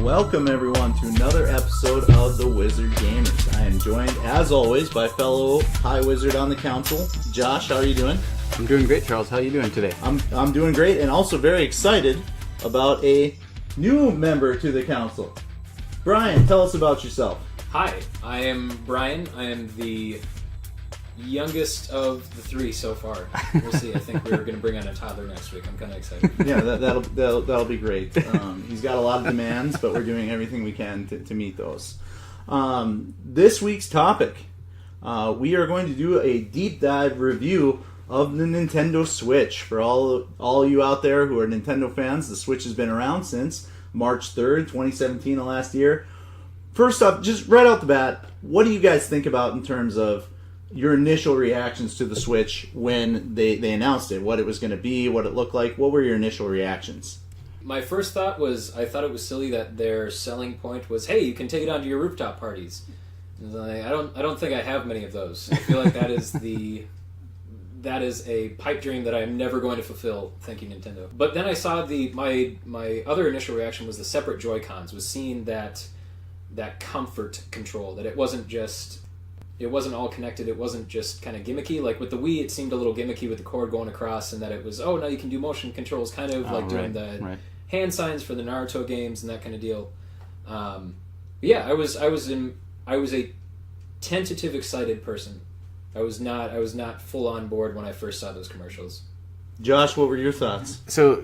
Welcome everyone to another episode of The Wizard Gamers. I am joined, as always, by fellow High Wizard on the council, Josh. How are you doing? I'm doing great, Charles. How are you doing today? I'm doing great, and also very excited about a new member to the council. Brian, tell us about yourself. Hi, I am Brian. I am the youngest of the three so far. We'll see. I think we're going to bring on a toddler next week. I'm kind of excited. Yeah, that'll be great. He's got a lot of demands, but we're doing everything we can to meet those. This week's topic, we are going to do a deep dive review of the Nintendo Switch. For all you out there who are Nintendo fans, the Switch has been around since March 3rd, 2017, the last year. First up, just right out the bat, what do you guys think about in terms of your initial reactions to the Switch when they announced it? What it was going to be, what it looked like? What were your initial reactions? My first thought was, I thought it was silly that their selling point was, hey, you can take it onto your rooftop parties. And I don't think I have many of those. I feel like that is a pipe dream that I am never going to fulfill, thank you, Nintendo. But then I saw my other initial reaction was the separate Joy-Cons, was seeing that comfort control, that it wasn't all connected, it wasn't just kind of gimmicky. Like with the Wii, it seemed a little gimmicky with the cord going across, and that it was, oh, now you can do motion controls, kind of doing the hand signs for the Naruto games and that kind of deal. Yeah, I was a tentative, excited person. I was not full on board when I first saw those commercials. Josh, what were your thoughts? So,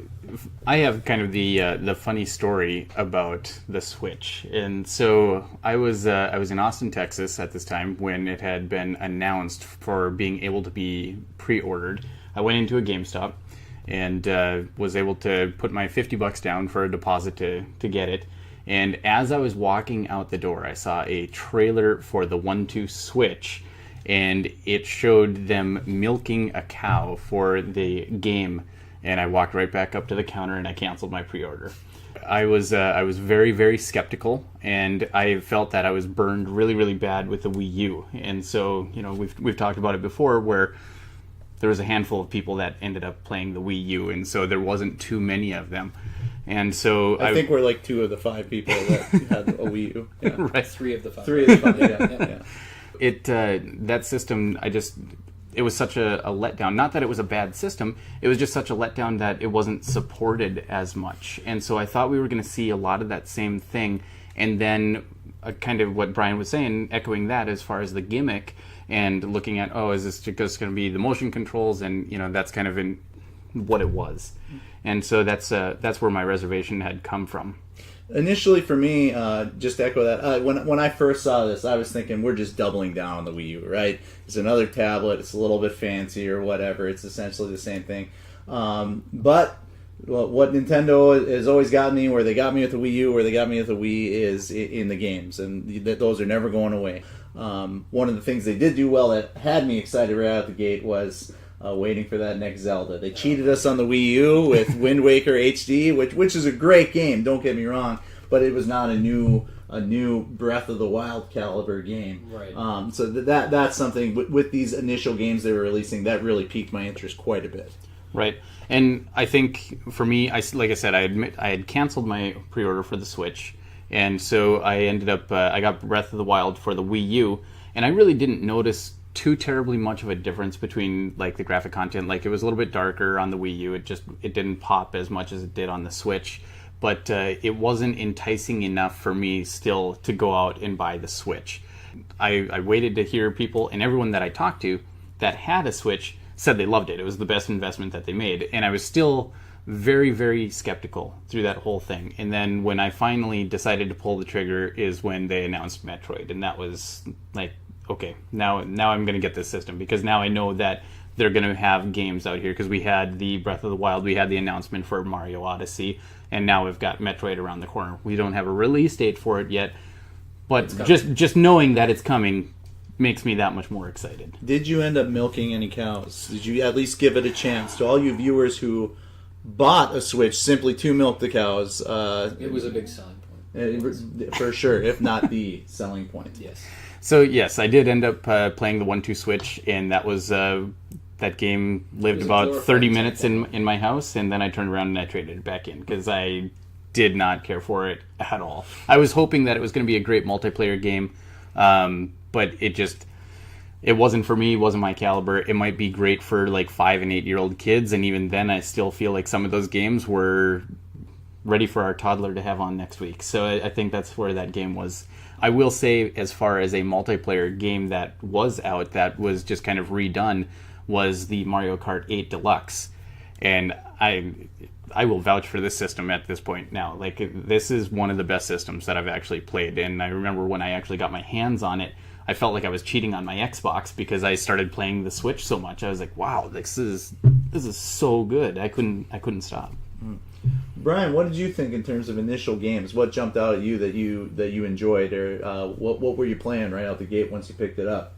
I have kind of the funny story about the Switch, and so I was in Austin, Texas at this time when it had been announced for being able to be pre-ordered. I went into a GameStop and was able to put my $50 down for a deposit to get it. And as I was walking out the door, I saw a trailer for the 1-2 Switch. And it showed them milking a cow for the game, and I walked right back up to the counter and I canceled my pre-order. I was very, very skeptical, and I felt that I was burned really, really bad with the Wii U. And so, we've talked about it before, where there was a handful of people that ended up playing the Wii U, and so there wasn't too many of them. And so I think we're like 2 of the 5 people that had a Wii U. Yeah. Right. 3 of the 5. 3 of the 5. Yeah. That system, it was such a letdown. Not that it was a bad system, it was just such a letdown that it wasn't supported as much. And so I thought we were going to see a lot of that same thing, and then kind of what Brian was saying, echoing that as far as the gimmick, and looking at, is this just going to be the motion controls, and that's kind of in what it was. And so that's where my reservation had come from. Initially, for me, just to echo that, when I first saw this, I was thinking we're just doubling down on the Wii U, right? It's another tablet. It's a little bit fancy or whatever. It's essentially the same thing. But what Nintendo has always got me, where they got me with the Wii U, where they got me with the Wii, is in the games, and those are never going away. One of the things they did do well that had me excited right out the gate was waiting for that next Zelda. They cheated us on the Wii U with Wind Waker HD, which is a great game, don't get me wrong, but it was not a new Breath of the Wild caliber game. Right. So that's something with these initial games they were releasing that really piqued my interest quite a bit. Right. And I think for me, like I said, I had canceled my pre-order for the Switch, and so I ended up I got Breath of the Wild for the Wii U, and I really didn't notice too terribly much of a difference between like the graphic content. Like it was a little bit darker on the Wii U. It didn't pop as much as it did on the Switch, but it wasn't enticing enough for me still to go out and buy the Switch. I waited to hear people, and everyone that I talked to that had a Switch said they loved it. It was the best investment that they made, and I was still very, very skeptical through that whole thing. And then when I finally decided to pull the trigger is when they announced Metroid, and that was like, okay, now I'm going to get this system, because now I know that they're going to have games out here, because we had the Breath of the Wild, we had the announcement for Mario Odyssey, and now we've got Metroid around the corner. We don't have a release date for it yet, but just knowing that it's coming makes me that much more excited. Did you end up milking any cows? Did you at least give it a chance? To all you viewers who bought a Switch simply to milk the cows, it was a big selling point. For sure, if not the selling point. Yes. So yes, I did end up playing the 1-2 Switch, and that was that game lived about 30 minutes in my house, and then I turned around and I traded it back in because I did not care for it at all. I was hoping that it was going to be a great multiplayer game, but it wasn't for me. It wasn't my caliber. It might be great for like 5 and 8 year old kids, and even then, I still feel like some of those games were ready for our toddler to have on next week. So I think that's where that game was. I will say, as far as a multiplayer game that was out, that was just kind of redone, was the Mario Kart 8 Deluxe. And I will vouch for this system at this point now. Like, this is one of the best systems that I've actually played. And I remember when I actually got my hands on it, I felt like I was cheating on my Xbox because I started playing the Switch so much. I was like, wow, this is so good. I couldn't stop. Brian, what did you think in terms of initial games? What jumped out at you that you enjoyed, or what were you playing right out the gate once you picked it up?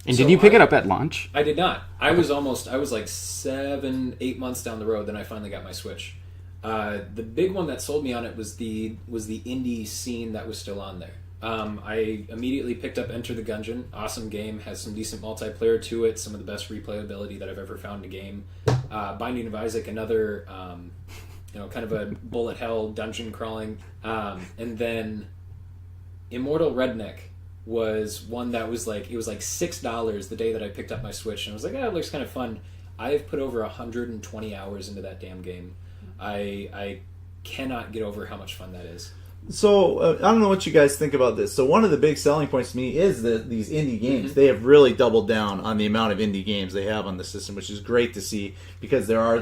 And did you pick it up at launch? I did not. I was like 7-8 months down the road. Then I finally got my Switch. The big one that sold me on it was the indie scene that was still on there. I immediately picked up Enter the Gungeon. Awesome game, has some decent multiplayer to it, some of the best replayability that I've ever found in a game. Binding of Isaac, another kind of a bullet hell dungeon crawling. And then Immortal Redneck was one that was like, it was like $6 the day that I picked up my Switch, and I was like, it looks kind of fun. I have put over 120 hours into that damn game. I cannot get over how much fun that is. So, I don't know what you guys think about this. So, one of the big selling points to me is these indie games. They have really doubled down on the amount of indie games they have on the system, which is great to see, because there are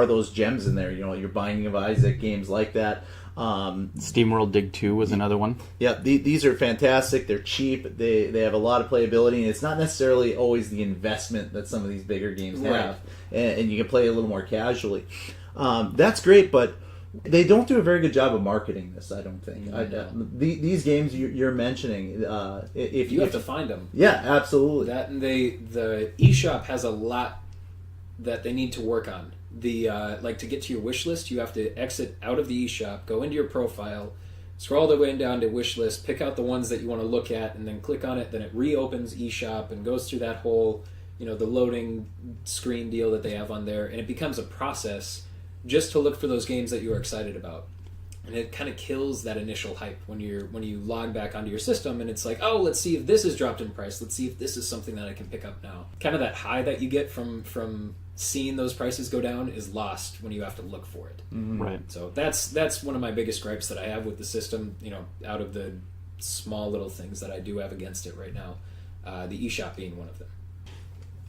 those gems in there. You know, your Binding of Isaac, games like that. SteamWorld Dig 2 was another one. Yeah, these are fantastic. They're cheap. They have a lot of playability, and it's not necessarily always the investment that some of these bigger games have, and you can play a little more casually. That's great, but they don't do a very good job of marketing this, I don't think. These games you're mentioning, if you have to find them. Yeah, absolutely. That, and the eShop has a lot that they need to work on. Like, to get to your wish list, you have to exit out of the eShop, go into your profile, scroll the way down to wish list, pick out the ones that you want to look at, and then click on it. Then it reopens eShop and goes through that whole, the loading screen deal that they have on there, and it becomes a process just to look for those games that you are excited about. And it kind of kills that initial hype when you log back onto your system, and it's like, oh, let's see if this is dropped in price. Let's see if this is something that I can pick up now. Kind of that high that you get from seeing those prices go down is lost when you have to look for it. Mm-hmm. Right. So that's one of my biggest gripes that I have with the system, out of the small little things that I do have against it right now, the eShop being one of them.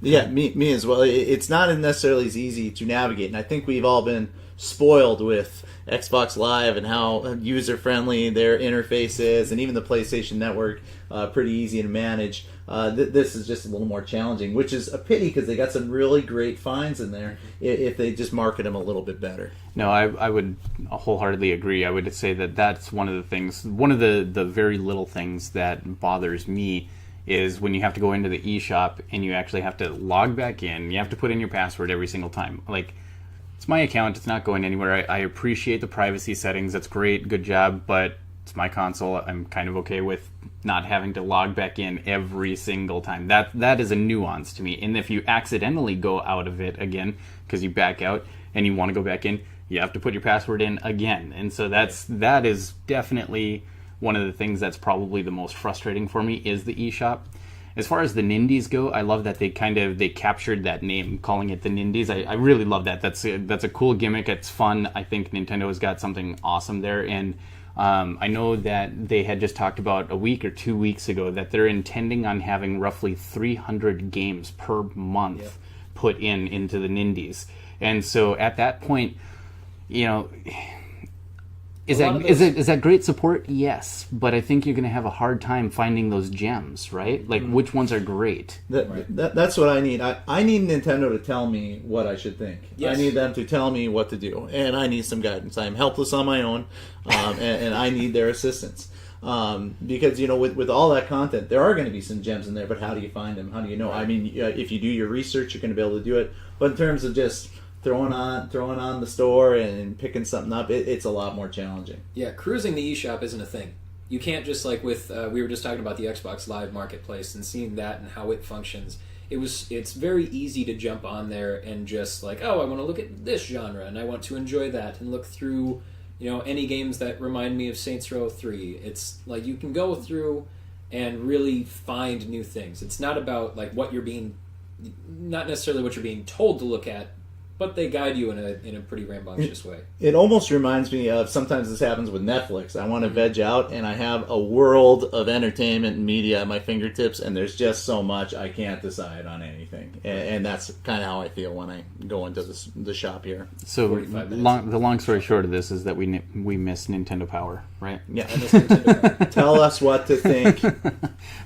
Yeah, me as well. It's not necessarily as easy to navigate, and I think we've all been spoiled with Xbox Live and how user-friendly their interface is, and even the PlayStation Network, pretty easy to manage. This is just a little more challenging, which is a pity, because they got some really great finds in there if they just market them a little bit better. No, I would wholeheartedly agree. I would say that's one of the things, one of the very little things that bothers me is when you have to go into the eShop and you actually have to log back in. You have to put in your password every single time. Like, it's my account. It's not going anywhere. I appreciate the privacy settings. That's great. Good job. But it's my console. I'm kind of okay with not having to log back in every single time. That is a nuance to me. And if you accidentally go out of it again because you back out and you want to go back in, you have to put your password in again. And so that is definitely one of the things that's probably the most frustrating for me is the eShop. As far as the Nindies go, I love that they captured that name, calling it the Nindies. I really love that. That's a cool gimmick. It's fun. I think Nintendo has got something awesome there. And I know that they had just talked about a week or 2 weeks ago that they're intending on having roughly 300 games per month put into the Nindies. And so at that point, is that great support? Yes, but I think you're going to have a hard time finding those gems, right? Like, which ones are great? That's what I need. I need Nintendo to tell me what I should think. Yes. I need them to tell me what to do, and I need some guidance. I am helpless on my own, and I need their assistance. Because, with all that content, there are going to be some gems in there, but how do you find them? How do you know? I mean, if you do your research, you're going to be able to do it. But in terms of just throwing on the store and picking something up, it's a lot more challenging. Yeah, cruising the eShop isn't a thing. You can't just, like with we were just talking about the Xbox Live Marketplace and seeing that and how it functions. It's very easy to jump on there and just like, oh, I want to look at this genre and I want to enjoy that and look through any games that remind me of Saints Row 3. It's like you can go through and really find new things. It's not about like not necessarily what you're being told to look at, but they guide you in a pretty rambunctious way. It almost reminds me of, sometimes this happens with Netflix. I want to veg out, and I have a world of entertainment and media at my fingertips, and there's just so much I can't decide on anything. And that's kind of how I feel when I go into the shop here. So the long story short of this is that we miss Nintendo Power, right? Yeah. Tell us what to think.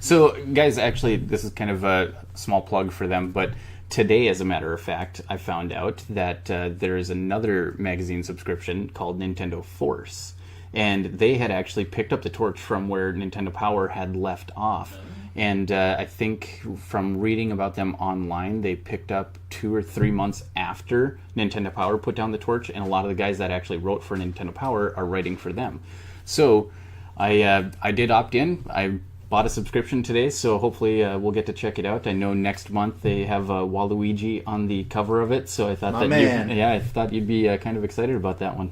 So, guys, actually, this is kind of a small plug for them, but today, as a matter of fact, I found out that there is another magazine subscription called Nintendo Force, and they had actually picked up the torch from where Nintendo Power had left off. And I think from reading about them online, they picked up 2 or 3 months after Nintendo Power put down the torch, and a lot of the guys that actually wrote for Nintendo Power are writing for them. So I did opt in. I bought a subscription today, so hopefully we'll get to check it out. I know next month they have Waluigi on the cover of it, so I thought I thought you'd be kind of excited about that one.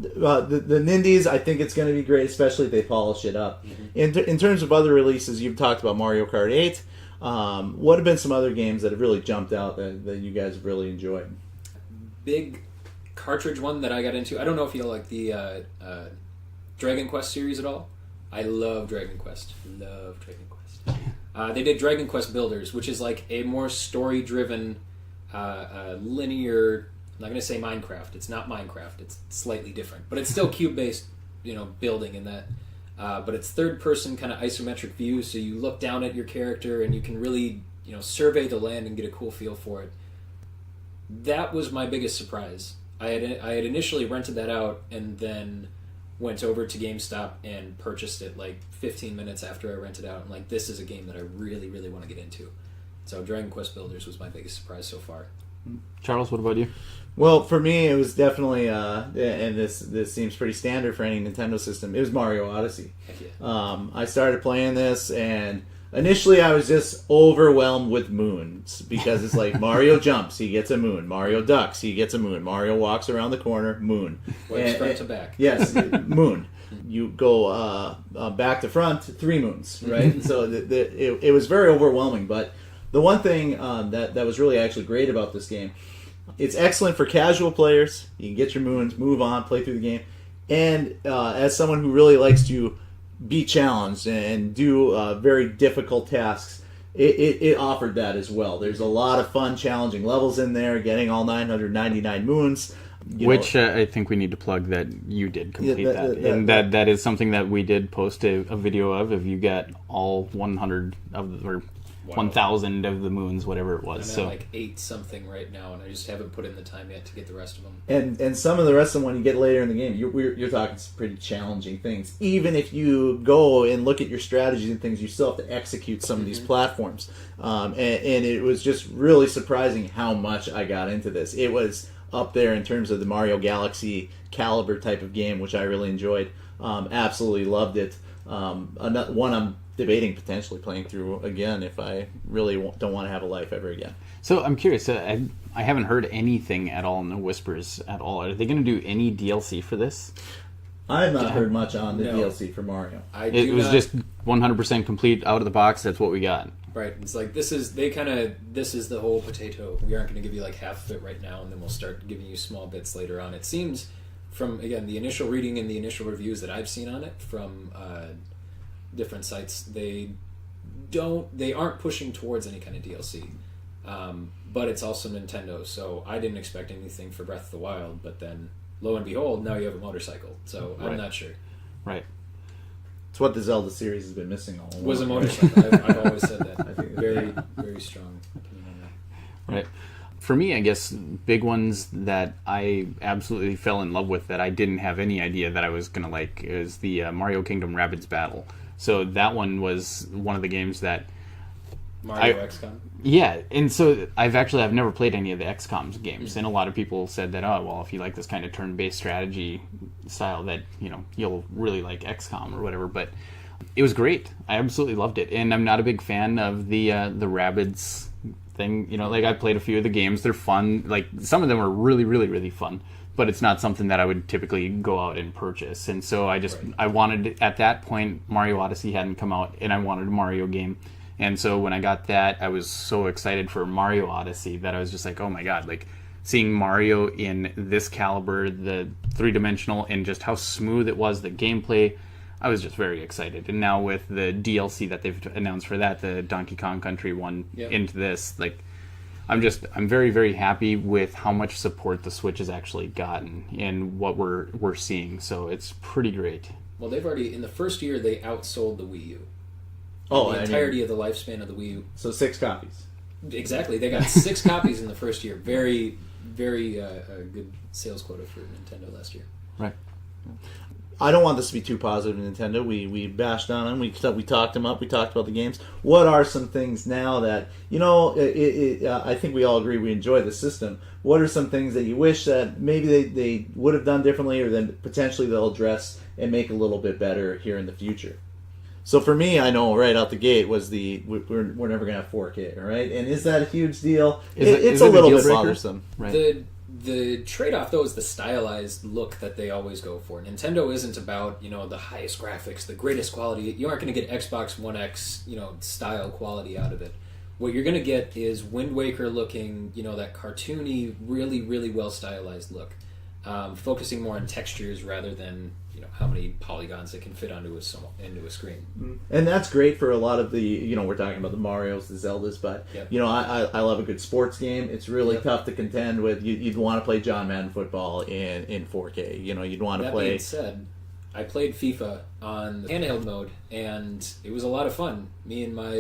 The Nindies, I think it's going to be great, especially if they polish it up. Mm-hmm. In terms of other releases, you've talked about Mario Kart 8. What have been some other games that have really jumped out that you guys have really enjoyed? Big cartridge one that I got into. I don't know if you like the Dragon Quest series at all. I love Dragon Quest. They did Dragon Quest Builders, which is like a more story-driven, linear. I'm not going to say Minecraft. It's not Minecraft. It's slightly different, but it's still cube-based, building in that. But it's third-person kind of isometric view, so you look down at your character and you can really, survey the land and get a cool feel for it. That was my biggest surprise. I had initially rented that out and then went over to GameStop and purchased it like 15 minutes after I rented out. I'm like, this is a game that I really, really want to get into. So Dragon Quest Builders was my biggest surprise so far. Charles, what about you? Well, for me, it was definitely, and this seems pretty standard for any Nintendo system, it was Mario Odyssey. Heck yeah. I started playing this, and initially I was just overwhelmed with moons, because it's like Mario jumps, he gets a moon. Mario ducks, he gets a moon. Mario walks around the corner, moon. Wipes front to back. Yes, moon. You go back to front, 3 moons, right? So it was very overwhelming, but the one thing that was really actually great about this game, it's excellent for casual players. You can get your moons, move on, play through the game. And as someone who really likes to be challenged and do very difficult tasks, it offered that as well. There's a lot of fun, challenging levels in there, getting all 999 moons. Which I think we need to plug that you did complete that is something that we did post a video of. If you get all 100 of or 1,000 of the moons, whatever it was. I'm at like 8 something right now, and I just haven't put in the time yet to get the rest of them. And some of the rest of them, when you get later in the game, you're talking some pretty challenging things. Even if you go and look at your strategies and things, you still have to execute some of these platforms. And it was just really surprising how much I got into this. It was up there in terms of the Mario Galaxy caliber type of game, which I really enjoyed. Absolutely loved it. One I'm debating potentially playing through again if I really don't want to have a life ever again. So I'm curious. I haven't heard anything at all, no whispers at all. Are they going to do any DLC for this? I have not heard much on the DLC for Mario. It was just 100% complete out of the box. That's what we got. Right. It's like this is the whole potato. We aren't going to give you like half of it right now, and then we'll start giving you small bits later on. It seems from, again, the initial reading and the initial reviews that I've seen on it from different sites, they aren't pushing towards any kind of DLC. But it's also Nintendo, so I didn't expect anything for Breath of the Wild, but then lo and behold, now you have a motorcycle. So I'm not sure. Right. It's what the Zelda series has been missing all along. Was a motorcycle. I've always said that. I think very, very strong opinion on that. Right. For me, I guess big ones that I absolutely fell in love with that I didn't have any idea that I was going to like is the Mario Kingdom Rabbids Battle. So that one was one of the games that Mario XCOM? Yeah, and so I've never played any of the XCOM's games, and a lot of people said that, oh, well, if you like this kind of turn-based strategy style, that, you'll really like XCOM or whatever, but it was great. I absolutely loved it, and I'm not a big fan of the Rabbids thing. Like, I played a few of the games. They're fun. Like, some of them are really, really, really fun. but it's not something that I would typically go out and purchase. And so I wanted, at that point, Mario Odyssey hadn't come out, and I wanted a Mario game. And so when I got that, I was so excited for Mario Odyssey that I was just like, oh my god, like seeing Mario in this caliber, the 3-dimensional, and just how smooth it was, the gameplay, I was just very excited. And now with the DLC that they've announced for that, the Donkey Kong Country one, into this, like, I'm very, very happy with how much support the Switch has actually gotten and what we're seeing. So it's pretty great. Well, they've already, in the first year, they outsold the Wii U. The entirety of the lifespan of the Wii U. So 6 copies. Exactly. They got 6 copies in the first year. Very, very good sales quota for Nintendo last year. Right. I don't want this to be too positive, Nintendo. We bashed on them. We talked them up. We talked about the games. What are some things now that, I think we all agree we enjoy the system. What are some things that you wish that maybe they would have done differently, or then potentially they'll address and make a little bit better here in the future? So for me, I know right out the gate was we're never going to have 4K, all right? And is that a huge deal? It's a little bit bothersome. Right. The trade-off, though, is the stylized look that they always go for. Nintendo isn't about, the highest graphics, the greatest quality. You aren't going to get Xbox One X, style quality out of it. What you're going to get is Wind Waker looking, that cartoony, really, really well-stylized look. Focusing more on textures rather than how many polygons it can fit into a screen. And that's great for a lot of the we're talking about the Marios, the Zeldas, but I love a good sports game. It's really tough to contend with. You'd want to play John Madden football in 4K. You'd want to play. That being said, I played FIFA on the handheld mode, and it was a lot of fun. Me and my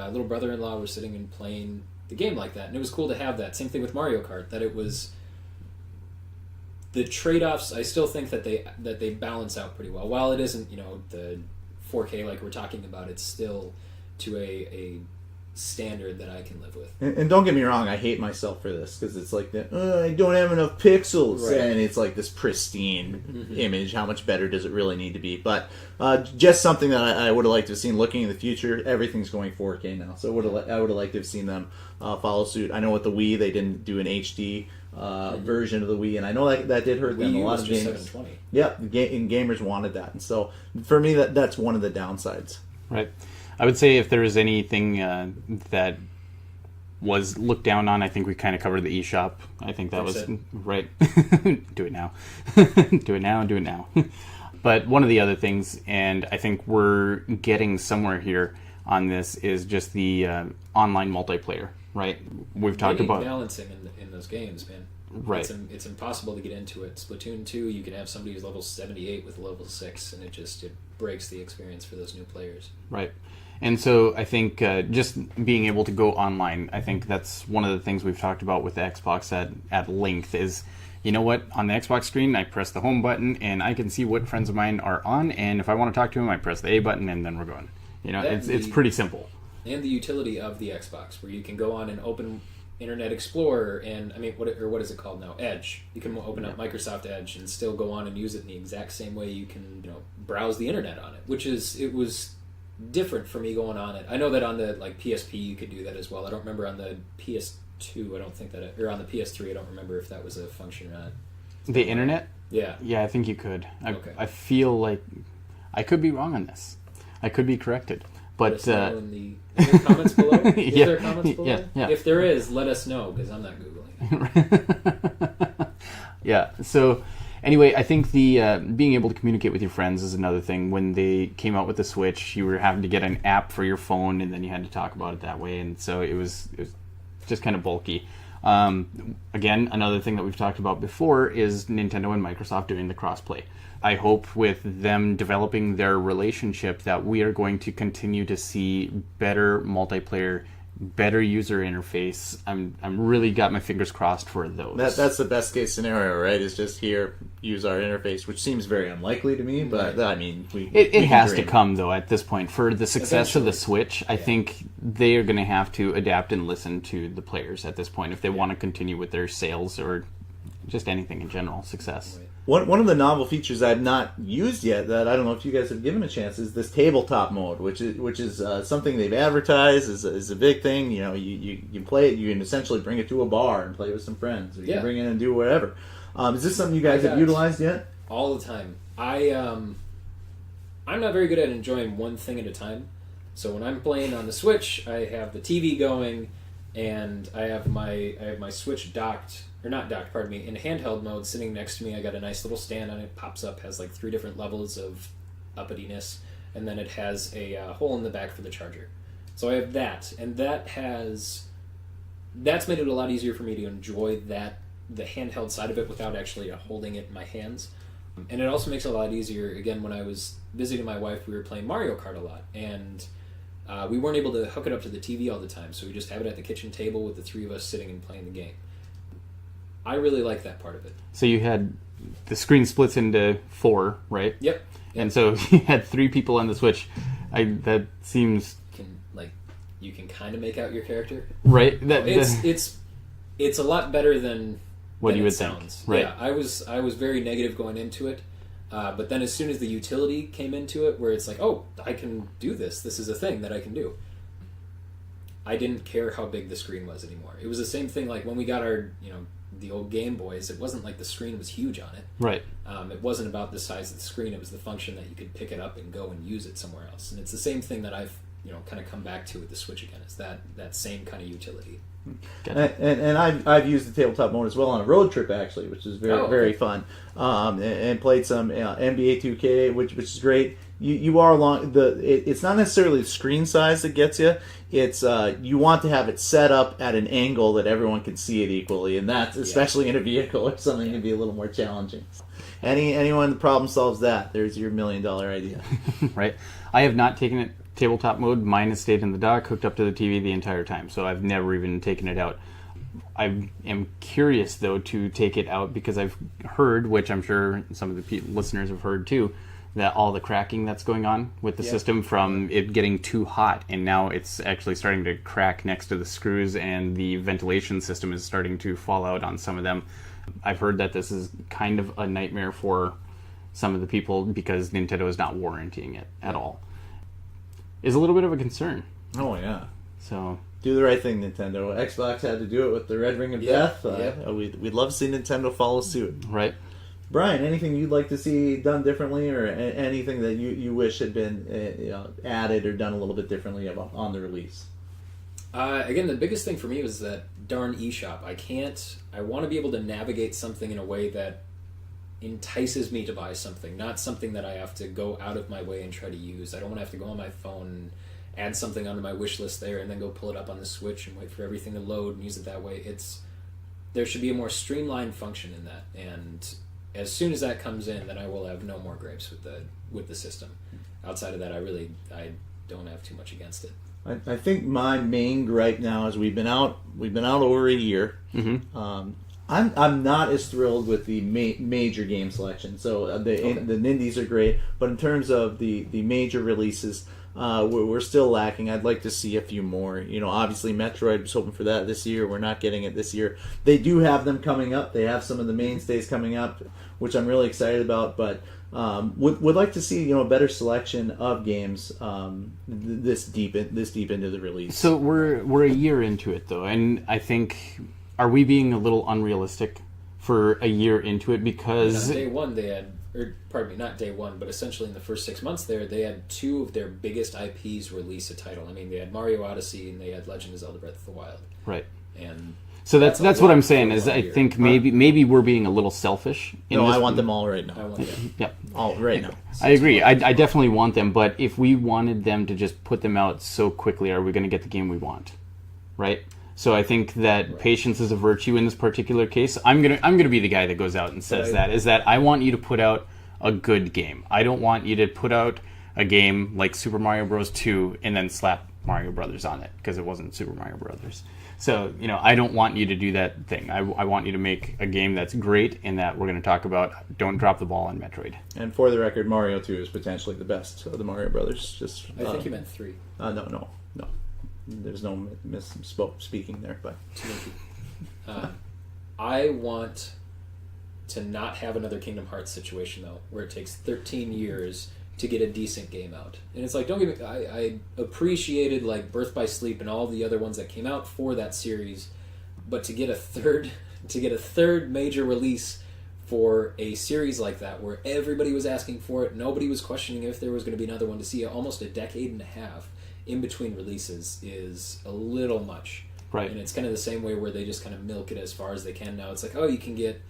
little brother-in-law were sitting and playing the game like that, and it was cool to have that. Same thing with Mario Kart, that it was. The trade-offs, I still think that they balance out pretty well. While it isn't, the 4K like we're talking about, it's still to a standard that I can live with. And don't get me wrong, I hate myself for this, because it's like, I don't have enough pixels, right. And it's like this pristine image. How much better does it really need to be? But just something that I would have liked to have seen looking in the future. Everything's going 4K now, so I would have liked to have seen them follow suit. I know with the Wii, they didn't do an HD version of the Wii, and I know that did hurt them. Wii U a lot was of just gamers. 720. Yep, and gamers wanted that, and so for me, that's one of the downsides. Right. I would say if there was anything that was looked down on, I think we kind of covered the eShop. I think that was right. Do it now. Do it now. Do it now. But one of the other things, and I think we're getting somewhere here on this, is just the online multiplayer. Right. We've talked about balancing in those games, man. Right. It's impossible to get into it. Splatoon 2, you can have somebody who's level 78 with level 6, and it breaks the experience for those new players. Right. And so I think just being able to go online, I think that's one of the things we've talked about with the Xbox at length is, you know what, on the Xbox screen, I press the home button, and I can see what friends of mine are on, and if I want to talk to them, I press the A button, and then we're going. It's pretty simple. And the utility of the Xbox, where you can go on and open Internet Explorer, and what is it called now? Edge. You can open up Microsoft Edge and still go on and use it in the exact same way you can, browse the internet on it. It was different for me going on it. I know that on the PSP you could do that as well. I don't remember on the PS2. I don't think that, or on the PS3. I don't remember if that was a function or not. The internet? Yeah. Yeah, I think you could. Okay. I feel like I could be wrong on this. I could be corrected. But let us know in the comments below. Is there comments below? Yeah. If there is, let us know, because I'm not Googling. Yeah. So anyway, I think the being able to communicate with your friends is another thing. When they came out with the Switch, you were having to get an app for your phone, and then you had to talk about it that way, and so it was just kind of bulky. Again, another thing that we've talked about before is Nintendo and Microsoft doing the crossplay. I hope with them developing their relationship that we are going to continue to see better multiplayer, better user interface. I'm really got my fingers crossed for those. That's the best case scenario, right? Is just use our interface, which seems very unlikely to me, but I mean, it has to come though at this point for the success of the Switch. I think they are going to have to adapt and listen to the players at this point if they want to continue with their sales or just anything in general success. One of the novel features I've not used yet that I don't know if you guys have given a chance is this tabletop mode, which is something they've advertised is a big thing. You play it, you can essentially bring it to a bar and play with some friends, or you can bring it and do whatever. Is this something you guys have utilized yet? All the time. I'm not very good at enjoying one thing at a time. So when I'm playing on the Switch, I have the TV going, and I have my Switch docked, or not docked, pardon me, in handheld mode sitting next to me. I got a nice little stand on it, pops up, has like 3 different levels of uppityness, and then it has a hole in the back for the charger. So I have that, and that's made it a lot easier for me to enjoy the handheld side of it without actually holding it in my hands. And it also makes it a lot easier, again, when I was visiting my wife, we were playing Mario Kart a lot, and we weren't able to hook it up to the TV all the time, so we just have it at the kitchen table with the 3 of us sitting and playing the game. I really like that part of it. So you had the screen splits into 4, right? Yep. And so you had 3 people on the Switch. That seems You can kind of make out your character, right. It's a lot better than what you would sounds. think, right? Yeah, I was very negative going into it, but then as soon as the utility came into it, where it's like, oh, I can do this. This is a thing that I can do. I didn't care how big the screen was anymore. It was the same thing like when we got our, the old Game Boys. It wasn't like the screen was huge on it. Right. It wasn't about the size of the screen. It was the function that you could pick it up and go and use it somewhere else. And it's the same thing that I've kind of come back to with the Switch again. Is that same kind of utility. And I've used the tabletop mode as well on a road trip actually, which is very fun. And played some NBA 2K, which is great. You are along it's not necessarily the screen size that gets you. It's you want to have it set up at an angle that everyone can see it equally, and that's especially in a vehicle or something can be a little more challenging. Anyone that problem solves that, there's your $1 million idea. Right. I have not taken it tabletop mode. Mine has stayed in the dock, hooked up to the TV the entire time, so I've never even taken it out. I am curious, though, to take it out because I've heard, which I'm sure some of the listeners have heard too, that all the cracking that's going on with the system from it getting too hot, and now it's actually starting to crack next to the screws, and the ventilation system is starting to fall out on some of them. I've heard that this is kind of a nightmare for some of the people because Nintendo is not warrantying it at all. Is a little bit of a concern. Oh yeah. So do the right thing, Nintendo. Xbox had to do it with the Red Ring of Death. We'd love to see Nintendo follow suit. Right. Brian, anything you'd like to see done differently, or anything that you wish had been added or done a little bit differently on the release? Again, the biggest thing for me was that darn eShop. I want to be able to navigate something in a way that entices me to buy something, not something that I have to go out of my way and try to use. I don't want to have to go on my phone and add something onto my wish list there and then go pull it up on the Switch and wait for everything to load and use it that way. There should be a more streamlined function in that, and as soon as that comes in, then I will have no more gripes with the system. Outside of that, I don't have too much against it. I think my main gripe now is we've been out over a year. Mm-hmm. I'm not as thrilled with the major game selection. So the indies are great, but in terms of the major releases, we're still lacking. I'd like to see a few more. Obviously Metroid, was hoping for that this year. We're not getting it this year. They do have them coming up. They have some of the mainstays coming up, which I'm really excited about. But would like to see a better selection of games this deep into the release. So we're a year into it though, and I think. Are we being a little unrealistic for a year into it? Because on day one they had, or pardon me, not day one, but essentially in the first 6 months there, they had 2 of their biggest IPs release a title. I mean, they had Mario Odyssey and they had Legend of Zelda: Breath of the Wild. Right. And so that's what I'm saying is I think maybe we're being a little selfish. I want them all right now. I want them. Yep. All right now. I agree. I definitely want them, but if we wanted them to just put them out so quickly, are we going to get the game we want? Right? So I think that patience is a virtue in this particular case. I'm gonna be the guy that goes out and says that I want you to put out a good game. I don't want you to put out a game like Super Mario Bros. 2 and then slap Mario Brothers on it because it wasn't Super Mario Brothers. So I don't want you to do that thing. I want you to make a game that's great and that we're going to talk about. Don't drop the ball on Metroid. And for the record, Mario 2 is potentially the best of the Mario Brothers. I think you meant 3. No. There's no misspeaking there, but I want to not have another Kingdom Hearts situation though, where it takes 13 years to get a decent game out. And it's like, don't get me, I appreciated like Birth by Sleep and all the other ones that came out for that series, but to get a third major release for a series like that where everybody was asking for it, nobody was questioning if there was going to be another one, to see almost a decade and a half in between releases is a little much. Right. And it's kind of the same way where they just kind of milk it as far as they can now. It's like, oh, you can get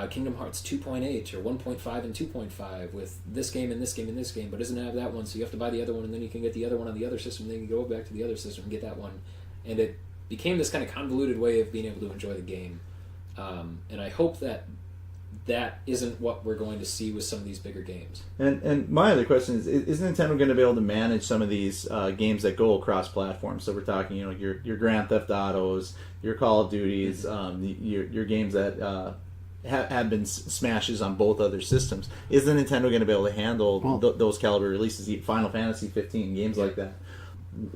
Kingdom Hearts 2.8 or 1.5 and 2.5 with this game and this game and this game, but it doesn't have that one, so you have to buy the other one, and then you can get the other one on the other system, and then you can go back to the other system and get that one. And it became this kind of convoluted way of being able to enjoy the game. And I hope that isn't what we're going to see with some of these bigger games. And my other question is Nintendo going to be able to manage some of these games that go across platforms? So we're talking, your Grand Theft Autos, your Call of Duties, your games that have been smashes on both other systems. Is the Nintendo going to be able to handle those caliber releases, Final Fantasy 15, games like that?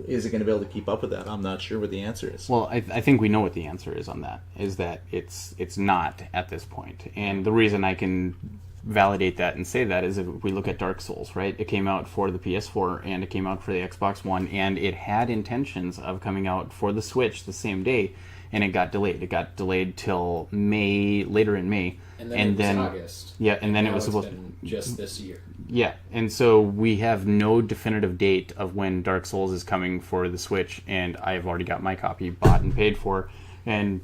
Is it going to be able to keep up with that? I'm not sure what the answer is. Well, I think we know what the answer is on that, is that it's not at this point. And the reason I can validate that and say that is if we look at Dark Souls, right? It came out for the PS4 and it came out for the Xbox One, and it had intentions of coming out for the Switch the same day, and it got delayed. It got delayed till later in May. And then it was August. Yeah, and then now it was supposed been just this year. Yeah, and so we have no definitive date of when Dark Souls is coming for the Switch, and I've already got my copy bought and paid for, and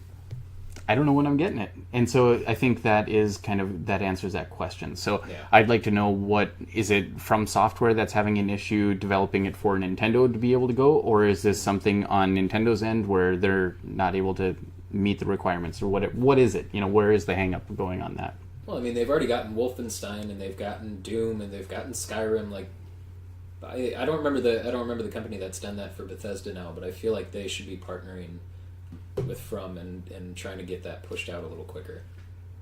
I don't know when I'm getting it. And so I think that answers that question. So yeah. I'd like to know, what is it from software that's having an issue developing it for Nintendo to be able to go, or is this something on Nintendo's end where they're not able to meet the requirements, or what is it? Where is the hang up going on that? Well, I mean, they've already gotten Wolfenstein, and they've gotten Doom, and they've gotten Skyrim. Like, I don't remember the company that's done that for Bethesda now, but I feel like they should be partnering with From and trying to get that pushed out a little quicker.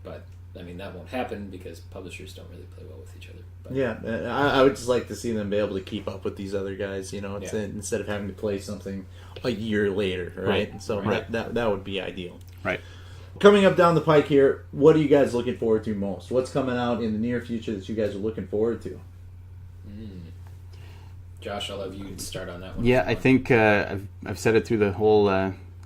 But I mean, that won't happen because publishers don't really play well with each other. But, yeah, I would just like to see them be able to keep up with these other guys. Instead of having to play something a year later, right? So right. That would be ideal. Right. Coming up down the pike here, what are you guys looking forward to most? What's coming out in the near future that you guys are looking forward to? Josh, I'll have you start on that one. Yeah, I think I've said it through the whole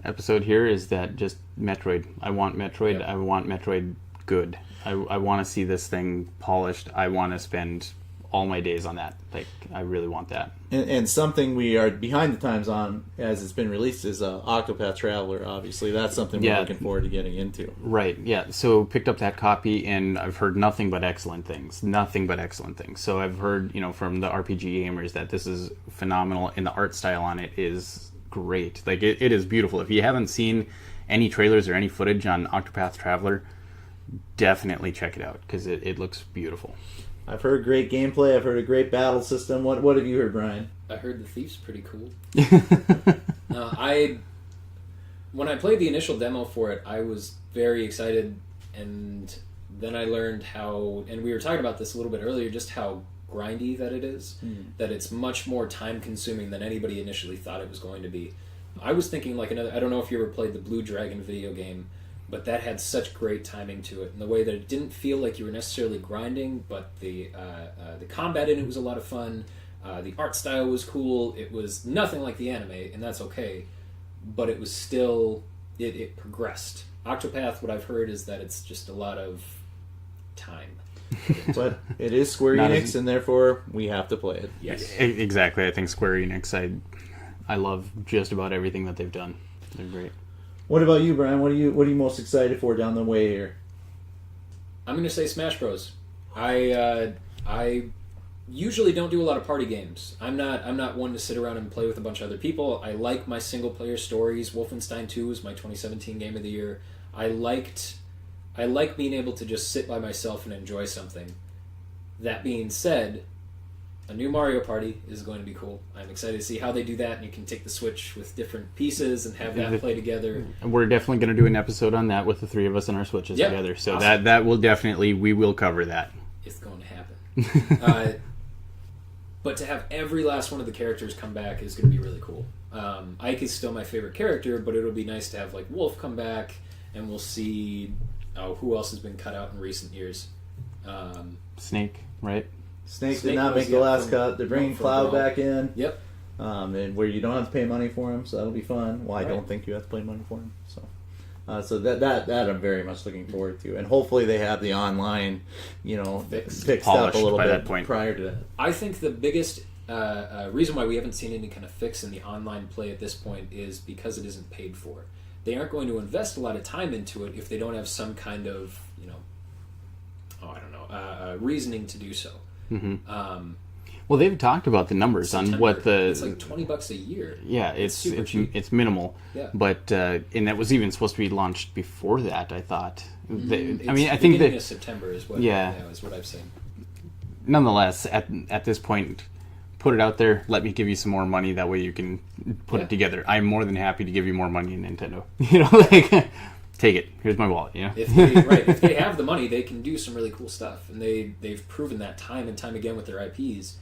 episode here, is that just Metroid. I want Metroid. Yep. I want Metroid good. I want to see this thing polished. I want to spend all my days on that. Like, I really want that. And something we are behind the times on, as it's been released, is Octopath Traveler. Obviously, that's something we're looking forward to getting into. Right. Yeah. So picked up that copy, and I've heard nothing but excellent things. Nothing but excellent things. So I've heard, from the RPG gamers that this is phenomenal, and the art style on it is great. Like, it is beautiful. If you haven't seen any trailers or any footage on Octopath Traveler, definitely check it out, because it looks beautiful. I've heard great gameplay. I've heard a great battle system. What have you heard, Brian? I heard the Thief's pretty cool. When I played the initial demo for it, I was very excited, and then I learned how, and we were talking about this a little bit earlier, just how grindy that it is, that it's much more time-consuming than anybody initially thought it was going to be. I was thinking like I don't know if you ever played the Blue Dragon video game, but that had such great timing to it, in the way that it didn't feel like you were necessarily grinding, but the combat in it was a lot of fun. The art style was cool. It was nothing like the anime, and that's okay, but it was still, it progressed. Octopath, what I've heard is that it's just a lot of time. But it is Square Enix, and therefore we have to play it. Yes. Exactly. I think Square Enix, I love just about everything that they've done. They're great. What about you, Brian? What are you most excited for down the way here? I'm going to say Smash Bros. I usually don't do a lot of party games. I'm not one to sit around and play with a bunch of other people. I like my single player stories. Wolfenstein 2 is my 2017 game of the year. I like being able to just sit by myself and enjoy something. That being said, a new Mario Party is going to be cool. I'm excited to see how they do that, and you can take the Switch with different pieces and have that play together. We're definitely going to do an episode on that with the three of us and our Switches together. So awesome. that will definitely, we will cover that. It's going to happen. But to have every last one of the characters come back is going to be really cool. Ike is still my favorite character, but it'll be nice to have like Wolf come back, and we'll see who else has been cut out in recent years. Snake, right? Snake did not make the last cut. They're bringing Cloud back in. Yep. And where you don't have to pay money for him, so that'll be fun. Well, I don't think you have to pay money for him. So, So that I'm very much looking forward to, and hopefully they have the online, fixed up Polished a little by bit that point. prior to that. I think the biggest reason why we haven't seen any kind of fix in the online play at this point is because it isn't paid for. They aren't going to invest a lot of time into it if they don't have some kind of, reasoning to do so. Mm-hmm. Well, they've talked about the numbers on what it's like $20 a year. Yeah, it's minimal. Yeah. But and that was even supposed to be launched before that. I thought. I think beginning of September is what. Is what I've seen. Nonetheless, at this point, put it out there. Let me give you some more money. That way you can put it together. I'm more than happy to give you more money in Nintendo. Take it. Here's my wallet. If they have the money, they can do some really cool stuff, and they've proven that time and time again with their IPs.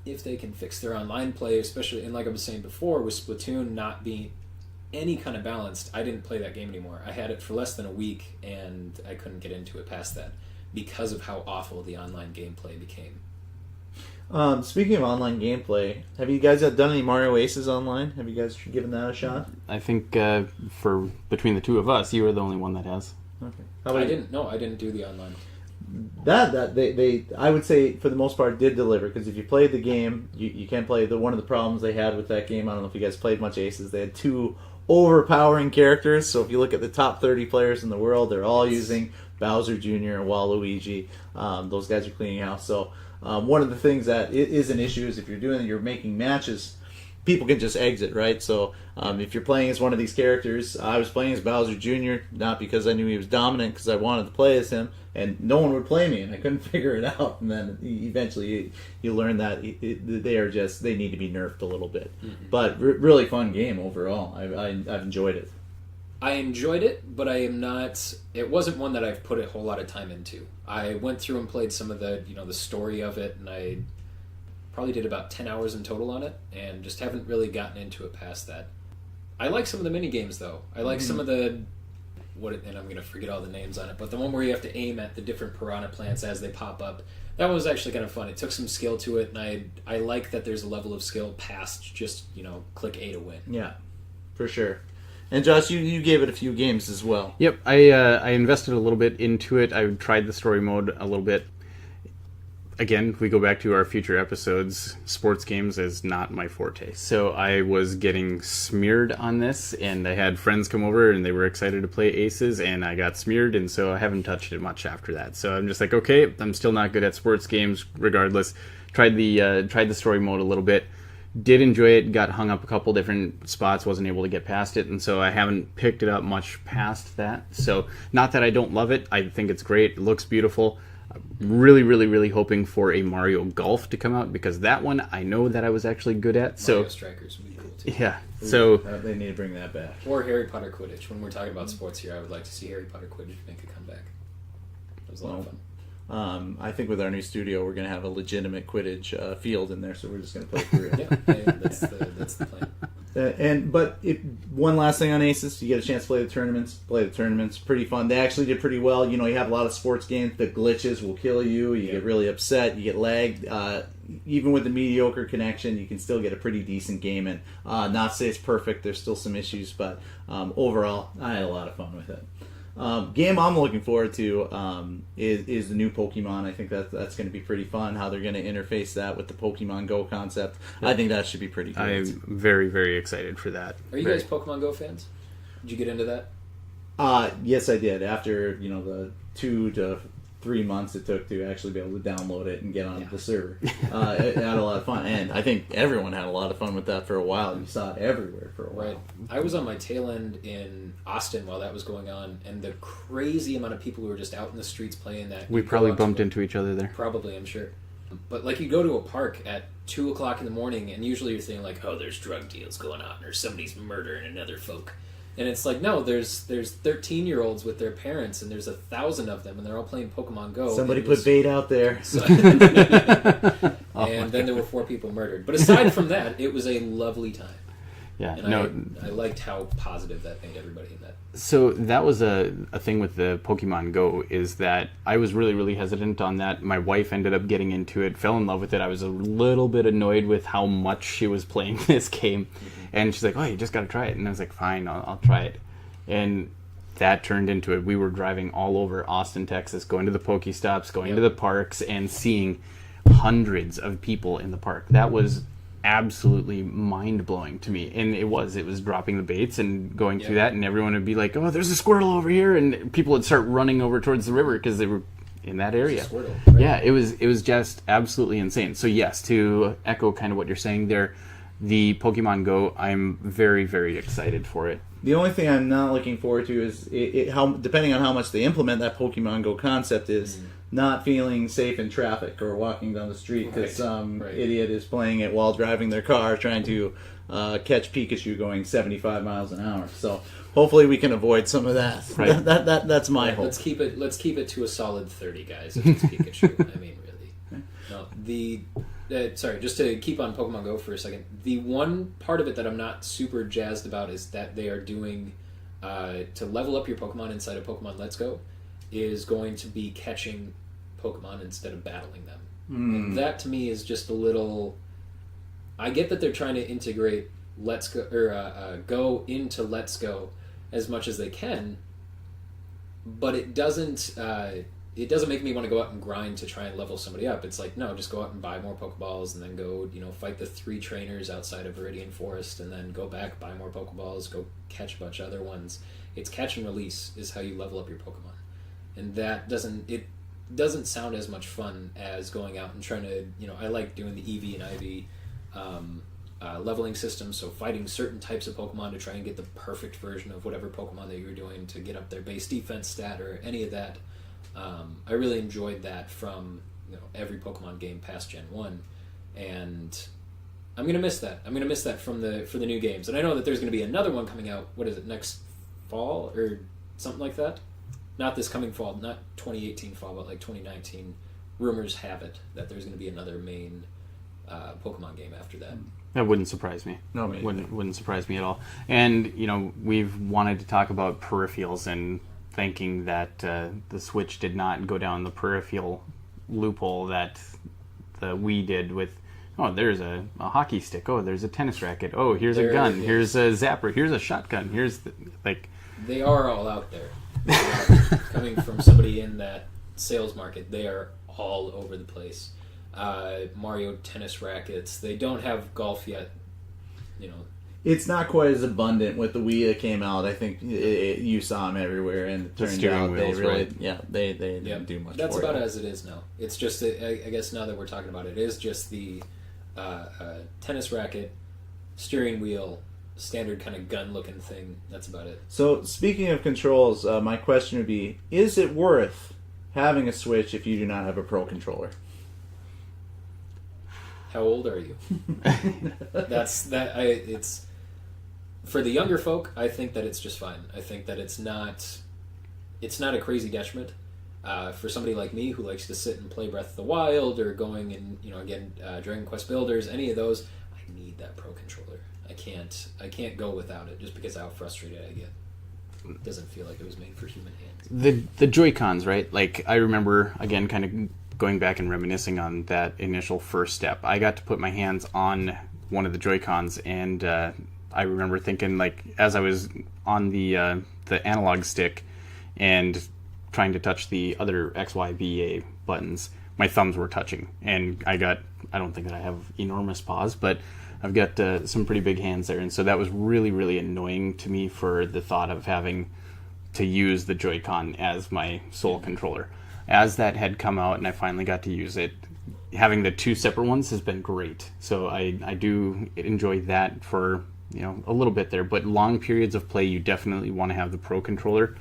If they can fix their online play, especially, and like I was saying before, with Splatoon not being any kind of balanced, I didn't play that game anymore. I had it for less than a week, and I couldn't get into it past that because of how awful the online gameplay became. Speaking of online gameplay, have you guys done any Mario Aces online? Have you guys given that a shot? I think for between the two of us, you are the only one that has. Okay. I didn't do the online. That they I would say for the most part did deliver, because if you played the game, you can play one of the problems they had with that game. I don't know if you guys played much Aces. They had 2 overpowering characters. So if you look at the top 30 players in the world, they're all using Bowser Jr. and Waluigi. Those guys are cleaning house. So one of the things that is an issue is if you're making matches, people can just exit, right? So if you're playing as one of these characters, I was playing as Bowser Jr., not because I knew he was dominant, because I wanted to play as him, and no one would play me, and I couldn't figure it out. And then eventually you learn that they need to be nerfed a little bit. Mm-hmm. But really fun game overall. I've enjoyed it. I enjoyed it, but I am not. It wasn't one that I've put a whole lot of time into. I went through and played some of the story of it, and I probably did about 10 hours in total on it, and just haven't really gotten into it past that. I like some of the mini games though. I like some of the and I'm going to forget all the names on it, but the one where you have to aim at the different piranha plants as they pop up. That one was actually kind of fun. It took some skill to it, and I like that there's a level of skill past just click A to win. Yeah, for sure. And Josh, you gave it a few games as well. Yep, I invested a little bit into it. I tried the story mode a little bit. Again, we go back to our future episodes. Sports games is not my forte. So I was getting smeared on this, and I had friends come over, and they were excited to play Aces, and I got smeared, and so I haven't touched it much after that. So I'm just like, okay, I'm still not good at sports games regardless. Tried the story mode a little bit. Did enjoy it, got hung up a couple different spots, wasn't able to get past it, and so I haven't picked it up much past that. So not that I don't love it, I think it's great, it looks beautiful. Really, really, really hoping for a Mario Golf to come out, because that one I know that I was actually good at. Mario Strikers would be cool too. Yeah, so they need to bring that back. Or Harry Potter Quidditch. When we're talking about sports here, I would like to see Harry Potter Quidditch make a comeback. That was a lot of fun. I think with our new studio, we're going to have a legitimate Quidditch field in there, so we're just going to play through it. Yeah, that's the plan. One last thing on Aces, you get a chance to play the tournaments. Pretty fun. They actually did pretty well. You have a lot of sports games. The glitches will kill you. You get really upset. You get lagged. Even with the mediocre connection, you can still get a pretty decent game in. Not to say it's perfect. There's still some issues, but overall, I had a lot of fun with it. Game I'm looking forward to is the new Pokemon. I think that's going to be pretty fun, how they're going to interface that with the Pokemon Go concept. Yep. I think that should be pretty good. I'm very, very excited for that. Are you guys Pokemon Go fans? Did you get into that? Yes, I did. After the 2 to 3 months it took to actually be able to download it and get on the server. It had a lot of fun, and I think everyone had a lot of fun with that for a while. You saw it everywhere for a while. Right. I was on my tail end in Austin while that was going on, and the crazy amount of people who were just out in the streets playing that. We probably bumped into each other there. Probably, I'm sure. But like, you go to a park at 2 o'clock in the morning, and usually you're thinking like, oh, there's drug deals going on, or somebody's murdering another folk. And it's like, no, there's 13-year-olds with their parents, and there's 1,000 of them, and they're all playing Pokemon Go. Somebody put bait out there. And then there were 4 people murdered. But aside from that, it was a lovely time. Yeah, and I liked how positive that made everybody in that. So that was a thing with the Pokemon Go, is that I was really, really hesitant on that. My wife ended up getting into it, fell in love with it. I was a little bit annoyed with how much she was playing this game. Mm-hmm. And she's like, oh, you just got to try it. And I was like, fine, I'll try it. And that turned into it. We were driving all over Austin, Texas, going to the Pokestops, going to the parks, and seeing hundreds of people in the park. That was absolutely mind-blowing to me. And it was dropping the baits and going through that, and everyone would be like, oh, there's a squirrel over here, and people would start running over towards the river because they were in that area. Squirtle, right? Yeah, it was just absolutely insane. So yes, to echo kind of what you're saying there, the Pokemon Go, I'm very, very excited for it. The only thing I'm not looking forward to is how, depending on how much they implement that Pokemon Go concept, is not feeling safe in traffic or walking down the street because some idiot is playing it while driving their car trying to catch Pikachu going 75 miles an hour. So hopefully we can avoid some of that. Right. That's my hope. Let's keep it to a solid 30, guys. If it's Pikachu, I mean, really. No, sorry, just to keep on Pokemon Go for a second. The one part of it that I'm not super jazzed about is that they are doing to level up your Pokemon inside of Pokemon Let's Go is going to be catching Pokemon instead of battling them. And that to me is just a little. I get that they're trying to integrate Let's Go or Go into Let's Go as much as they can, but it doesn't. It doesn't make me want to go out and grind to try and level somebody up. It's like, no, just go out and buy more Pokeballs and then go, fight the 3 trainers outside of Viridian Forest and then go back, buy more Pokeballs, go catch a bunch of other ones. It's catch and release is how you level up your Pokemon. And that doesn't sound as much fun as going out and trying to, I like doing the EV and IV leveling system, so fighting certain types of Pokemon to try and get the perfect version of whatever Pokemon that you're doing to get up their base defense stat or any of that. I really enjoyed that from every Pokemon game past Gen 1, and I'm gonna miss that. I'm gonna miss that for the new games. And I know that there's gonna be another one coming out. What is it, next fall or something like that? Not this coming fall, not 2018 fall, but like 2019. Rumors have it that there's gonna be another main Pokemon game after that. That wouldn't surprise me. No, wouldn't surprise me at all. And we've wanted to talk about peripherals and thinking that the Switch did not go down the peripheral loophole that the Wii did with, there's a hockey stick, there's a tennis racket, here's a gun, here's a zapper, here's a shotgun, here's They are all out there. Coming from somebody in that sales market, they are all over the place. Mario tennis rackets. They don't have golf yet, It's not quite as abundant with the Wii that came out. I think you saw them everywhere, and it turned out wheels, they really, right? they didn't do much. That's for about it. as it is now. It's just, I guess now that we're talking about it, it is just the tennis racket, steering wheel, standard kind of gun-looking thing. That's about it. So speaking of controls, my question would be: is it worth having a Switch if you do not have a Pro controller? How old are you? It's for the younger folk. I think that it's just fine. I think that it's not a crazy detriment. For somebody like me who likes to sit and play Breath of the Wild or going and Dragon Quest Builders, any of those, I need that Pro controller. I can't go without it just because of how frustrated I get. It doesn't feel like it was made for human hands. The Joy-Cons, right? Like, I remember, again, kind of going back and reminiscing on that initial first step. I got to put my hands on one of the Joy-Cons, and I remember thinking, like, as I was on the analog stick and trying to touch the other X, Y, B, A buttons, my thumbs were touching. And I don't think that I have enormous paws, but I've got some pretty big hands there. And so that was really, really annoying to me for the thought of having to use the Joy-Con as my sole controller. As that had come out and I finally got to use it, having the 2 separate ones has been great. So I do enjoy that for a little bit there, but long periods of play you definitely want to have the Pro controller.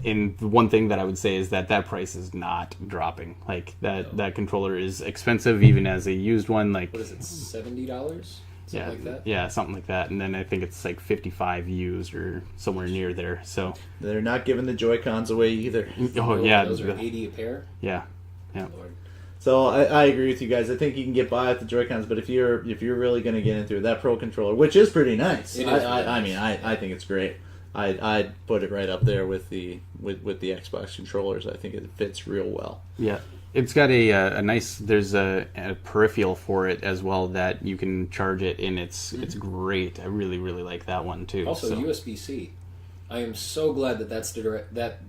And the one thing that I would say is that price is not dropping. Like that controller is expensive even as a used one. Like, what is it, $70? Something like that? Yeah, something like that. And then I think it's like 55 used or somewhere near there. So they're not giving the Joy-Cons away either. Oh yeah, those are 80 a pair. Yeah. Lord. So I agree with you guys. I think you can get by with the Joy-Cons, but if you're really going to get into it, that Pro controller, which is pretty nice. I think it's great. I'd put it right up there with the Xbox controllers. I think it fits real well. Yeah. It's got a nice. There's a peripheral for it as well that you can charge it, and it's great. I really, really like that one too. Also USB-C. I am so glad that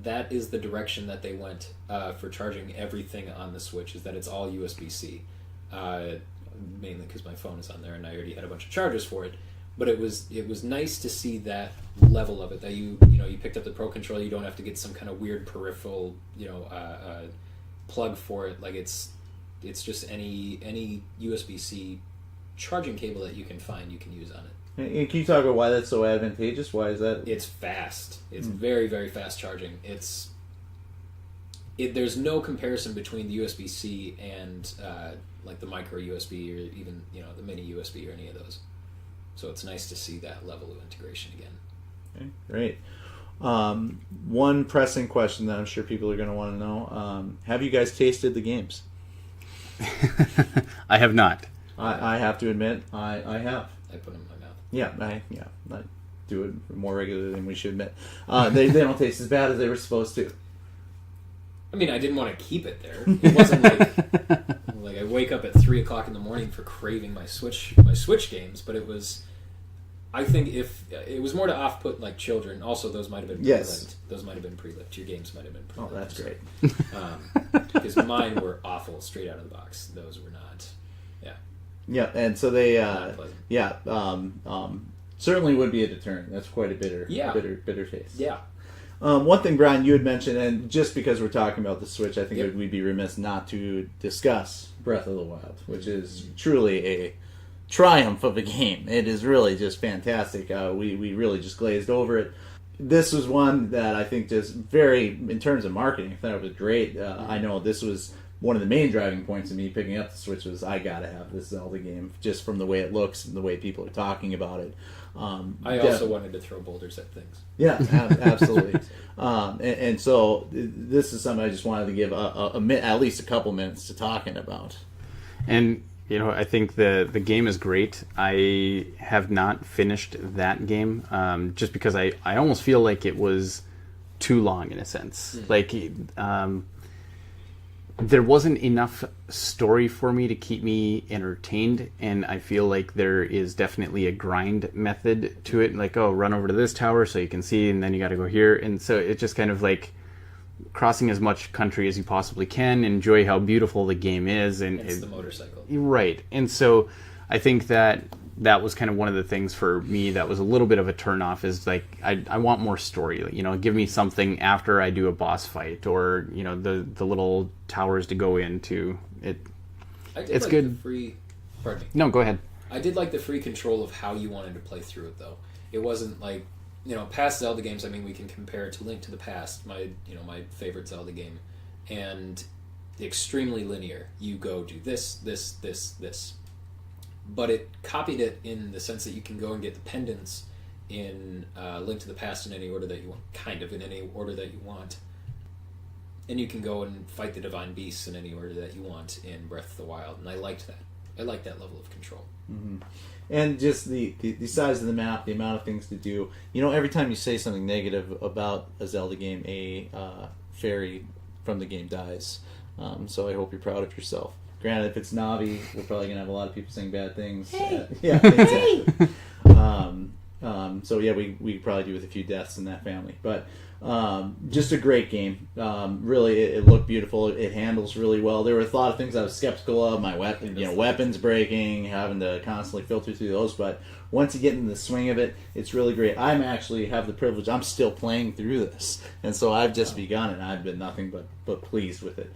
that is the direction that they went for charging everything on the Switch. Is that it's all USB-C, mainly because my phone is on there and I already had a bunch of chargers for it. But it was nice to see that level of it. That you picked up the Pro Controller. You don't have to get some kind of weird peripheral plug for it. Like it's just any USB-C charging cable that you can find, you can use on it. And can you talk about why that's so advantageous? Why is that? It's fast. It's very, very fast charging. There's no comparison between the USB-C and like the micro USB or even the mini USB or any of those. So it's nice to see that level of integration again. Okay, great. One pressing question that I'm sure people are going to want to know: have you guys tasted the games? I have not. I have to admit, I have. I put them in my mouth. Yeah, I do it more regularly than we should admit. They don't taste as bad as they were supposed to. I mean, I didn't want to keep it there. It wasn't like I wake up at 3 o'clock in the morning for craving my Switch games, but it was. I think if it was more to off-put like children. Also, those might have been pre-lipped. Yes. Those might have been pre-lipped. Your games might have been pre-lipped. Oh, that's great. Because mine were awful straight out of the box. Those were not. Yeah, and so they, Not certainly would be a deterrent. That's quite a bitter taste. Yeah. One thing, Brian, you had mentioned, and just because we're talking about the Switch, I think we'd be remiss not to discuss Breath of the Wild, which is truly a triumph of a game. It is really just fantastic. We really just glazed over it. This was one that I think just in terms of marketing, I thought it was great. I know this was one of the main driving points of me picking up the Switch was I gotta have this Zelda game just from the way it looks and the way people are talking about it. I also wanted to throw boulders at things. Yeah, absolutely. And so this is something I just wanted to give at least a couple minutes to talking about. And I think the game is great. I have not finished that game just because I almost feel like it was too long in a sense. Like there wasn't enough story for me to keep me entertained, and I feel like there is definitely a grind method to it. Like, run over to this tower so you can see, and then you got to go here. And so it's just kind of like crossing as much country as you possibly can, enjoy how beautiful the game is. And it's the motorcycle. Right. And so I think that was kind of one of the things for me that was a little bit of a turnoff is like I want more story. Give me something after I do a boss fight or the little towers to go into. It's like good. The free. Pardon me. No, go ahead. I did like the free control of how you wanted to play through it though. It wasn't like past Zelda games. I mean, we can compare it to Link to the Past, my favorite Zelda game, and extremely linear. You go do this, this, this, this. But it copied it in the sense that you can go and get the pendants in Link to the Past in any order that you want, kind of in any order that you want. And you can go and fight the Divine Beasts in any order that you want in Breath of the Wild. And I liked that. I liked that level of control. Mm-hmm. And just the size of the map, the amount of things to do. Every time you say something negative about a Zelda game, a fairy from the game dies. So I hope you're proud of yourself. Granted, if it's Navi, we're probably gonna have a lot of people saying bad things. Hey. Yeah, exactly. So yeah, we probably do with a few deaths in that family, but just a great game. Really, it looked beautiful. It handles really well. There were a lot of things I was skeptical of. My weapons breaking, having to constantly filter through those. But once you get into the swing of it, it's really great. I'm actually have the privilege. I'm still playing through this, and so I've just begun, and I've been nothing but pleased with it.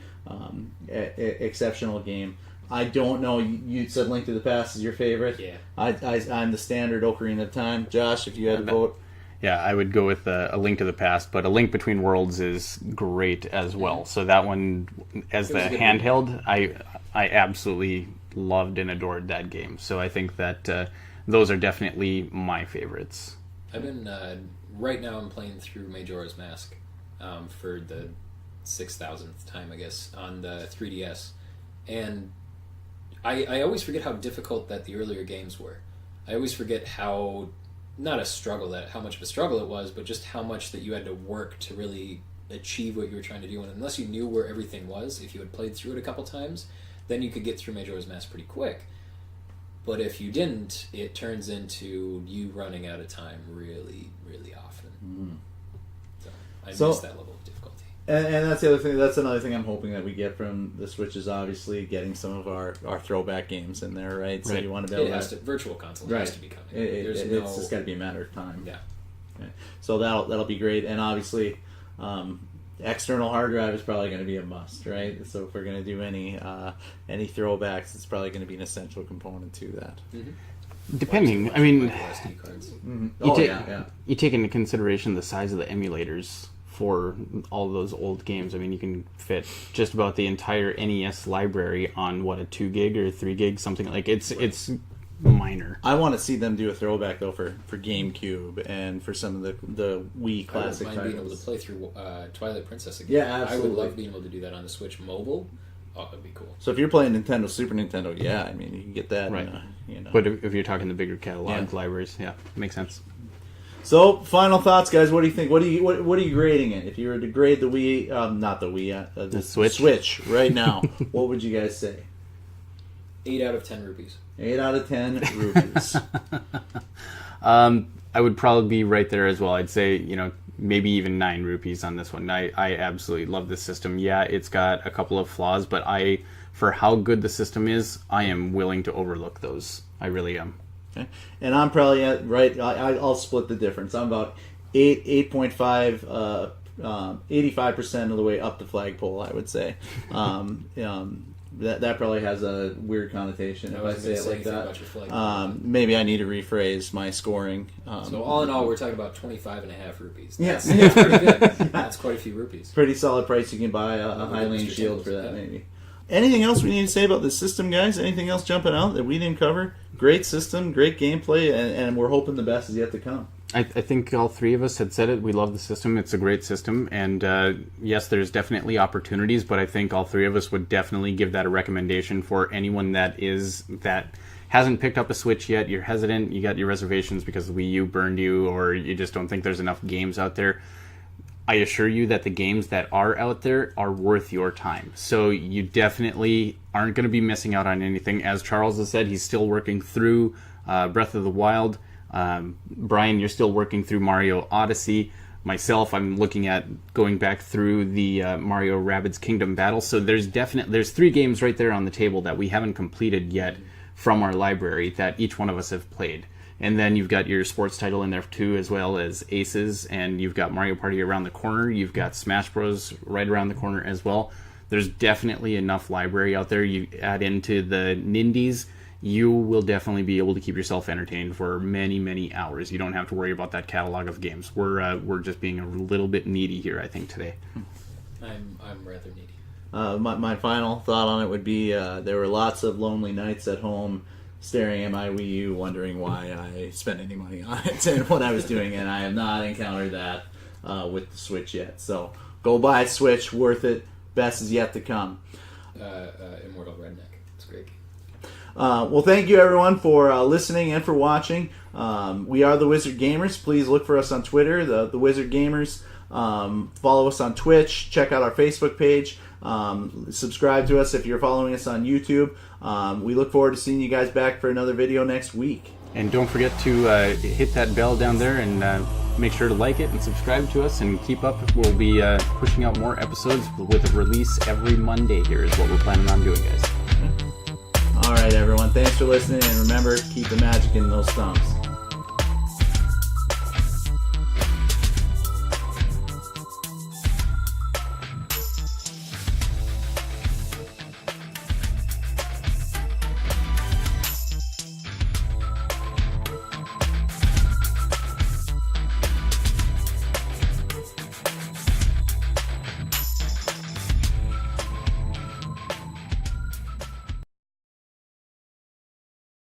Exceptional game. I don't know. You said Link to the Past is your favorite. Yeah. I'm the standard Ocarina of Time. Josh, if you had to vote. Yeah, I would go with A Link to the Past, but A Link Between Worlds is great as well. So that one, as the handheld, I absolutely loved and adored that game. So I think that those are definitely my favorites. I've been right now. I'm playing through Majora's Mask for the 6,000th time, I guess, on the 3DS, and I always forget how difficult that the earlier games were. I always forget how much of a struggle it was, but just how much that you had to work to really achieve what you were trying to do. And unless you knew where everything was, if you had played through it a couple times, then you could get through Majora's Mask pretty quick. But if you didn't, it turns into you running out of time really, really often. I miss So- that level of difficulty. And that's the other thing. That's another thing I'm hoping that we get from the Switch is obviously getting some of our throwback games in there, right? So Right. you want to be able Virtual console right. has to be coming. It's just got to be a matter of time. Yeah. Okay. So that'll be great, and obviously, external hard drive is probably going to be a must, right? So if we're going to do any throwbacks, it's probably going to be an essential component to that. Depending, I mean, SD cards. you take into consideration the size of the emulators for all those old games. I mean, you can fit just about the entire NES library on what, a 2 gig or 3 gig, something like it's minor. I want to see them do a throwback though for GameCube and for some of the Wii classic I wouldn't mind being able titles. to play through Twilight Princess again. Yeah, absolutely. I would love being able to do that on the Switch mobile. Oh, that'd be cool. So if you're playing Nintendo, Super Nintendo, yeah, I mean you can get that. Right. You know. But if you're talking the bigger catalog Yeah. libraries, yeah, makes sense. So, final thoughts, guys. What do you think? What are you grading it? If you were to grade the Wii, not the Wii, the Switch? Switch right now, what would you guys say? 8 out of 10 rupees. 8 out of 10 rupees. I would probably be right there as well. I'd say, maybe even 9 rupees on this one. I absolutely love this system. Yeah, it's got a couple of flaws, but for how good the system is, I am willing to overlook those. I really am. Okay. And I'm probably right. I'll split the difference. I'm about 8.5, 85% of the way up the flagpole, I would say. That probably has a weird connotation if I say it like that. Maybe I need to rephrase my scoring. So all in all, we're talking about 25.5 rupees. Yes. That's pretty good. That's quite a few rupees. Pretty solid price. You can buy a High-Lane Shield for that, maybe. Anything else we need to say about this system, guys? Anything else jumping out that we didn't cover? Great system, great gameplay, and we're hoping the best is yet to come. I think all three of us had said it. We love the system. It's a great system. And yes, there's definitely opportunities, but I think all three of us would definitely give that a recommendation for anyone that hasn't picked up a Switch yet. You're hesitant. You got your reservations because the Wii U burned you, or you just don't think there's enough games out there. I assure you that the games that are out there are worth your time. So you definitely aren't going to be missing out on anything. As Charles has said, he's still working through Breath of the Wild. Brian, you're still working through Mario Odyssey. Myself, I'm looking at going back through the Mario Rabbids Kingdom Battle. So there's 3 games right there on the table that we haven't completed yet from our library that each one of us have played. And then you've got your sports title in there too, as well as Aces, and you've got Mario Party around the corner. You've got Smash Bros. Right around the corner as well. There's definitely enough library out there. You add into the Nindies, you will definitely be able to keep yourself entertained for many, many hours. You don't have to worry about that catalog of games. We're just being a little bit needy here, I think, today. I'm rather needy. My final thought on it would be there were lots of lonely nights at home staring at my Wii U, wondering why I spent any money on it and what I was doing, and I have not encountered that with the Switch yet. So go buy a Switch, worth it. Best is yet to come. Immortal Redneck. It's great. Well, thank you everyone for listening and for watching. We are the Wizard Gamers. Please look for us on Twitter, the Wizard Gamers. Follow us on Twitch. Check out our Facebook page. Subscribe to us if you're following us on YouTube. We look forward to seeing you guys back for another video next week. And don't forget to hit that bell down there and make sure to like it and subscribe to us and keep up. We'll be pushing out more episodes with a release every Monday here is what we're planning on doing, guys. All right, everyone. Thanks for listening, and remember, keep the magic in those thumbs.